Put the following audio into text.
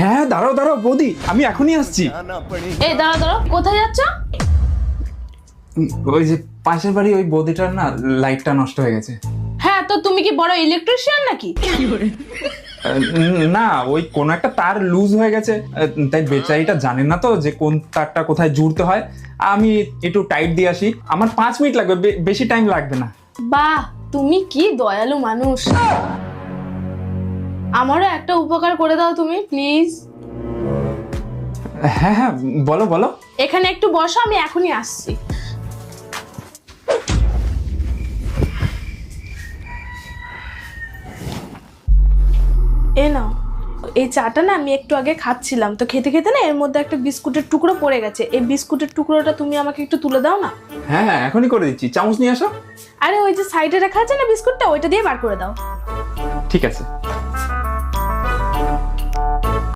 হ্যাঁ দাঁড়াও দাঁড়াও বৌদি, আমি এখনই আসছি। এই দাঁড়াও দাঁড়াও, কোথায় যাচ্ছ? ওই যে পাশের বাড়ি ওই বৌদিটার না লাইটটা নষ্ট হয়ে গেছে। হ্যাঁ, তো তুমি কি বড় ইলেকট্রিশিয়ান নাকি? না, ওই কোন একটা তার লুজ হয়ে গেছে, তাই বেচারিটা জানে না তো যে কোন তারটা কোথায় জুড়তে হয়। আমি একটু টাইট দিয়ে আসি, আমার 5 মিনিট লাগবে, বেশি টাইম লাগবে না। বাহ, তুমি কি দয়ালু মানুষ। আমারও একটা উপকার করে দাও তুমি, প্লিজ। হ্যাঁ হ্যাঁ, বলো বলো। এখানে একটু বসো, আমি এখনই আসছি। এ নাও, এই চাটা না আমি একটু আগে খাচ্ছিলাম, তো খেতে খেতে না এর মধ্যে একটা বিস্কুটের টুকরো পড়ে গেছে। এই বিস্কুটের টুকরোটা তুমি আমাকে একটু তুলে দাও না। হ্যাঁ হ্যাঁ, এখনই করে দিচ্ছি, চামচ নিয়ে আসো। আরে ওই যে সাইডে রাখা আছে না বিস্কুটটা, ওইটা দিয়ে বার করে দাও। ঠিক আছে।